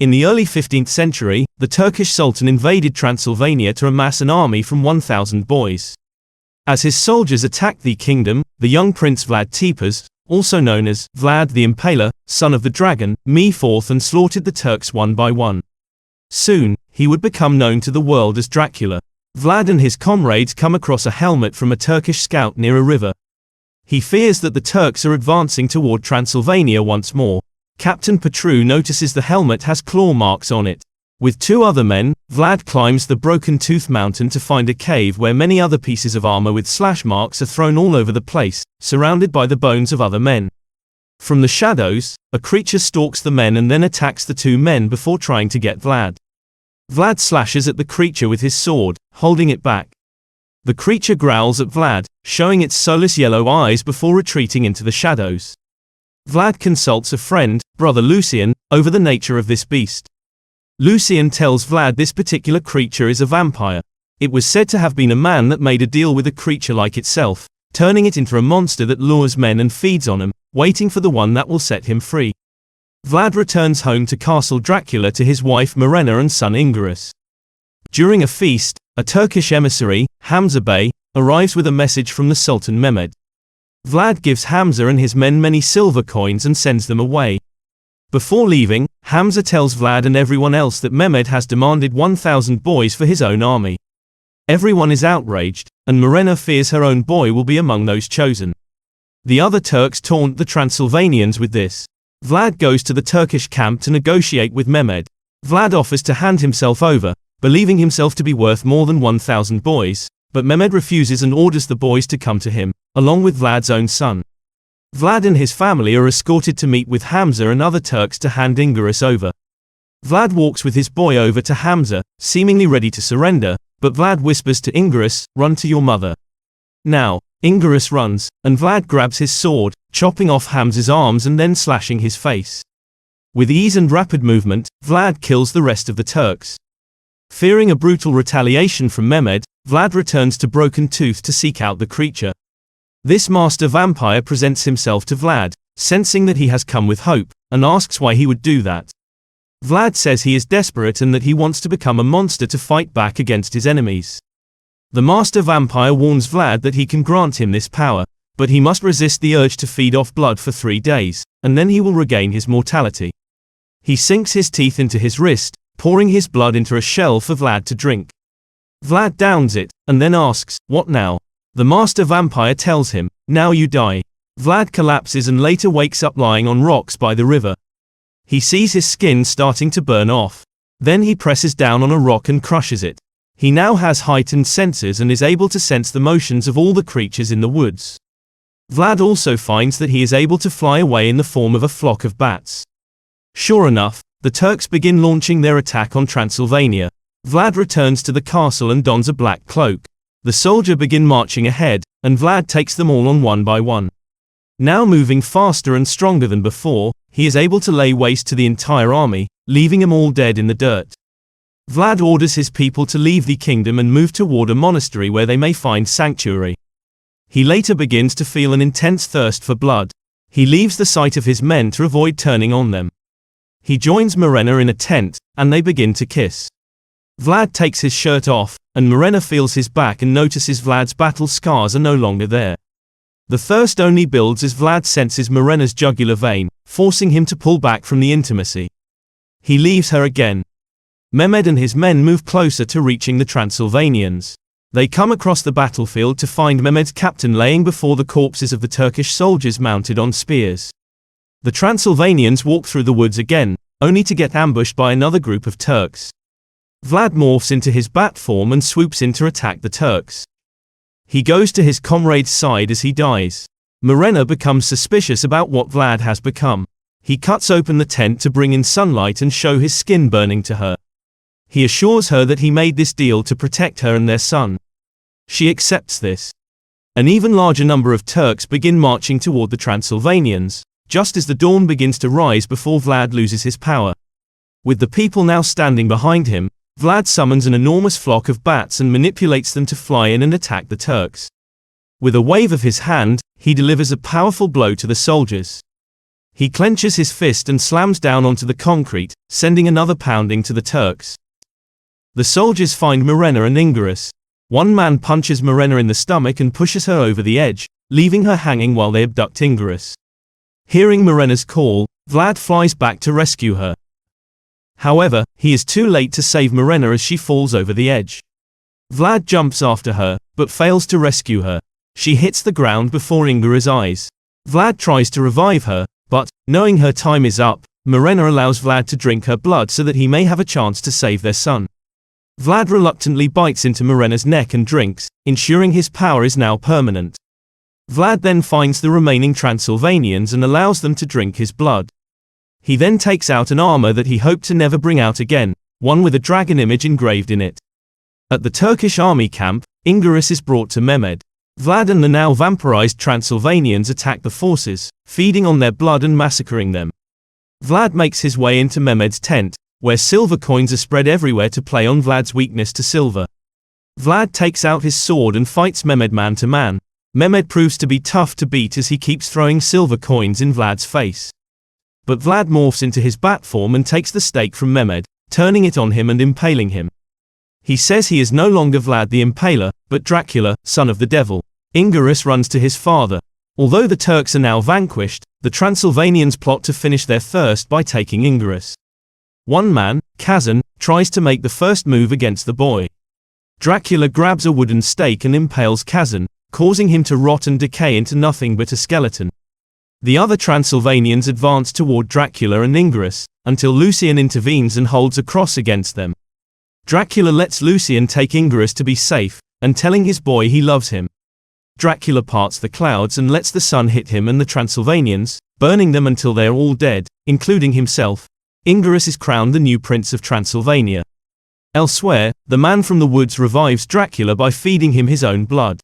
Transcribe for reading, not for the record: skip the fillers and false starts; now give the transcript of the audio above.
In the early 15th century, the Turkish Sultan invaded Transylvania to amass an army from 1,000 boys. As his soldiers attacked the kingdom, the young Prince Vlad Tepes, also known as Vlad the Impaler, son of the dragon, moved forth and slaughtered the Turks one by one. Soon, he would become known to the world as Dracula. Vlad and his comrades come across a helmet from a Turkish scout near a river. He fears that the Turks are advancing toward Transylvania once more. Captain Petru notices the helmet has claw marks on it. With 2 other men, Vlad climbs the Broken Tooth Mountain to find a cave where many other pieces of armor with slash marks are thrown all over the place, surrounded by the bones of other men. From the shadows, a creature stalks the men and then attacks the 2 men before trying to get Vlad. Vlad slashes at the creature with his sword, holding it back. The creature growls at Vlad, showing its soulless yellow eyes before retreating into the shadows. Vlad consults a friend, Brother Lucian, over the nature of this beast. Lucian tells Vlad this particular creature is a vampire. It was said to have been a man that made a deal with a creature like itself, turning it into a monster that lures men and feeds on them, waiting for the one that will set him free. Vlad returns home to Castle Dracula to his wife Morena and son Ingarus. During a feast, a Turkish emissary, Hamza Bey, arrives with a message from the Sultan Mehmed. Vlad gives Hamza and his men many silver coins and sends them away. Before leaving, Hamza tells Vlad and everyone else that Mehmed has demanded 1,000 boys for his own army. Everyone is outraged, and Morena fears her own boy will be among those chosen. The other Turks taunt the Transylvanians with this. Vlad goes to the Turkish camp to negotiate with Mehmed. Vlad offers to hand himself over, believing himself to be worth more than 1,000 boys, but Mehmed refuses and orders the boys to come to him, along with Vlad's own son. Vlad and his family are escorted to meet with Hamza and other Turks to hand Ingarus over. Vlad walks with his boy over to Hamza, seemingly ready to surrender, but Vlad whispers to Ingarus, "Run to your mother." Now, Ingarus runs, and Vlad grabs his sword, chopping off Hamza's arms and then slashing his face. With ease and rapid movement, Vlad kills the rest of the Turks. Fearing a brutal retaliation from Mehmed, Vlad returns to Broken Tooth to seek out the creature. This master vampire presents himself to Vlad, sensing that he has come with hope, and asks why he would do that. Vlad says he is desperate and that he wants to become a monster to fight back against his enemies. The master vampire warns Vlad that he can grant him this power, but he must resist the urge to feed off blood for 3 days, and then he will regain his mortality. He sinks his teeth into his wrist, pouring his blood into a shell for Vlad to drink. Vlad downs it, and then asks, "What now?" The master vampire tells him, "Now you die." Vlad collapses and later wakes up lying on rocks by the river. He sees his skin starting to burn off. Then he presses down on a rock and crushes it. He now has heightened senses and is able to sense the motions of all the creatures in the woods. Vlad also finds that he is able to fly away in the form of a flock of bats. Sure enough, the Turks begin launching their attack on Transylvania. Vlad returns to the castle and dons a black cloak. The soldiers begin marching ahead, and Vlad takes them all on one by one. Now moving faster and stronger than before, he is able to lay waste to the entire army, leaving them all dead in the dirt. Vlad orders his people to leave the kingdom and move toward a monastery where they may find sanctuary. He later begins to feel an intense thirst for blood. He leaves the sight of his men to avoid turning on them. He joins Morena in a tent, and they begin to kiss. Vlad takes his shirt off, and Morena feels his back and notices Vlad's battle scars are no longer there. The thirst only builds as Vlad senses Morena's jugular vein, forcing him to pull back from the intimacy. He leaves her again. Mehmed and his men move closer to reaching the Transylvanians. They come across the battlefield to find Mehmed's captain laying before the corpses of the Turkish soldiers mounted on spears. The Transylvanians walk through the woods again, only to get ambushed by another group of Turks. Vlad morphs into his bat form and swoops in to attack the Turks. He goes to his comrade's side as he dies. Morena becomes suspicious about what Vlad has become. He cuts open the tent to bring in sunlight and show his skin burning to her. He assures her that he made this deal to protect her and their son. She accepts this. An even larger number of Turks begin marching toward the Transylvanians, just as the dawn begins to rise before Vlad loses his power. With the people now standing behind him, Vlad summons an enormous flock of bats and manipulates them to fly in and attack the Turks. With a wave of his hand, he delivers a powerful blow to the soldiers. He clenches his fist and slams down onto the concrete, sending another pounding to the Turks. The soldiers find Mirena and Ingerus. One man punches Mirena in the stomach and pushes her over the edge, leaving her hanging while they abduct Ingerus. Hearing Mirena's call, Vlad flies back to rescue her. However, he is too late to save Mirena as she falls over the edge. Vlad jumps after her, but fails to rescue her. She hits the ground before Ingerus' eyes. Vlad tries to revive her, but, knowing her time is up, Mirena allows Vlad to drink her blood so that he may have a chance to save their son. Vlad reluctantly bites into Mirena's neck and drinks, ensuring his power is now permanent. Vlad then finds the remaining Transylvanians and allows them to drink his blood. He then takes out an armor that he hoped to never bring out again, one with a dragon image engraved in it. At the Turkish army camp, Ingerus is brought to Mehmed. Vlad and the now vampirized Transylvanians attack the forces, feeding on their blood and massacring them. Vlad makes his way into Mehmed's tent, where silver coins are spread everywhere to play on Vlad's weakness to silver. Vlad takes out his sword and fights Mehmed man to man. Mehmed proves to be tough to beat as he keeps throwing silver coins in Vlad's face. But Vlad morphs into his bat form and takes the stake from Mehmed, turning it on him and impaling him. He says he is no longer Vlad the Impaler, but Dracula, son of the devil. Ingerus runs to his father. Although the Turks are now vanquished, the Transylvanians plot to finish their thirst by taking Ingerus. One man, Kazan, tries to make the first move against the boy. Dracula grabs a wooden stake and impales Kazan, causing him to rot and decay into nothing but a skeleton. The other Transylvanians advance toward Dracula and Ingerus, until Lucian intervenes and holds a cross against them. Dracula lets Lucian take Ingerus to be safe, and telling his boy he loves him. Dracula parts the clouds and lets the sun hit him and the Transylvanians, burning them until they are all dead, including himself. Ingerus is crowned the new Prince of Transylvania. Elsewhere, the man from the woods revives Dracula by feeding him his own blood.